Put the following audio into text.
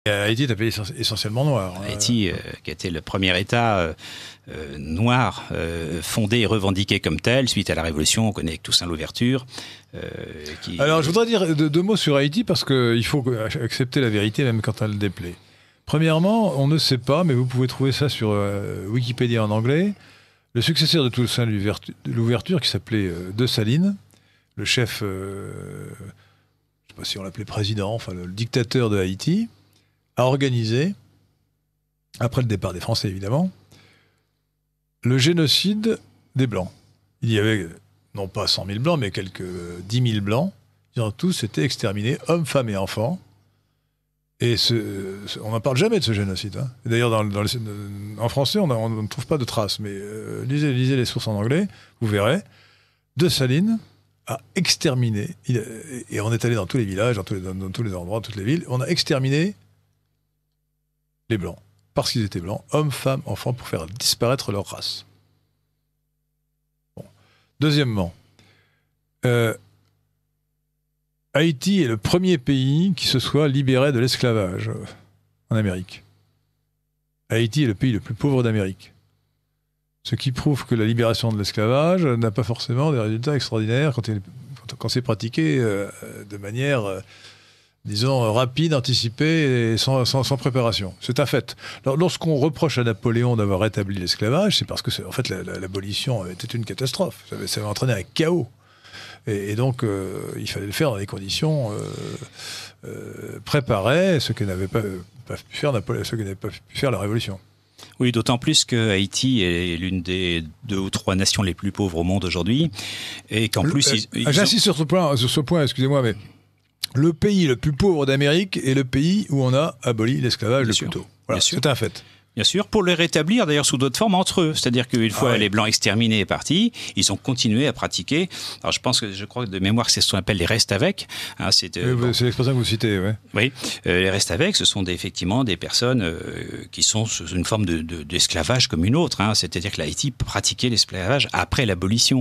Haïti est un pays essentiellement noir. Haïti, qui était le premier État noir fondé et revendiqué comme tel suite à la Révolution, on connaît avec Toussaint Louverture. Alors, je voudrais dire deux mots sur Haïti parce qu'il faut accepter la vérité même quand elle déplaît. Premièrement, on ne sait pas, mais vous pouvez trouver ça sur Wikipédia en anglais, le successeur de Toussaint Louverture, qui s'appelait Dessalines, le chef, je ne sais pas si on l'appelait président, enfin le dictateur de Haïti, a organisé, après le départ des Français évidemment, le génocide des Blancs. Il y avait non pas 100 000 Blancs, mais quelques 10 000 Blancs. Ils ont tous été exterminés, hommes, femmes et enfants. Et on n'en parle jamais de ce génocide. Hein. D'ailleurs, en français, on ne trouve pas de traces. Mais lisez les sources en anglais, vous verrez. Dessalines a exterminé, et on est allé dans tous les villages, dans tous les endroits, dans toutes les villes, on a exterminé les Blancs. Parce qu'ils étaient blancs, hommes, femmes, enfants, pour faire disparaître leur race. Bon. Deuxièmement, Haïti est le premier pays qui se soit libéré de l'esclavage en Amérique. Haïti est le pays le plus pauvre d'Amérique. Ce qui prouve que la libération de l'esclavage n'a pas forcément des résultats extraordinaires quand c'est pratiqué de manière, disons, rapide, anticipée et sans préparation. C'est un fait. Alors, lorsqu'on reproche à Napoléon d'avoir rétabli l'esclavage, c'est parce que en fait, l'abolition était une catastrophe. Ça avait entraîné un chaos. Et donc, il fallait le faire dans des conditions préparées, ce que n'avait pas pu faire la Révolution. Oui, d'autant plus que Haïti est l'une des 2 ou 3 nations les plus pauvres au monde aujourd'hui, et qu'en plus... J'insiste sur ce point, excusez-moi, mais le pays le plus pauvre d'Amérique est le pays où on a aboli l'esclavage le plus tôt. Voilà, c'est un fait. Bien sûr, pour le rétablir d'ailleurs sous d'autres formes entre eux. C'est-à-dire qu'une fois les Blancs exterminés et partis, ils ont continué à pratiquer. Alors je crois que de mémoire, c'est ce qu'on appelle les restes avec. Hein, c'est l'expression que vous citez, oui. Oui, les restes avec, ce sont effectivement des personnes qui sont sous une forme d'esclavage comme une autre. Hein, c'est-à-dire que l'Haïti pratiquait l'esclavage après l'abolition.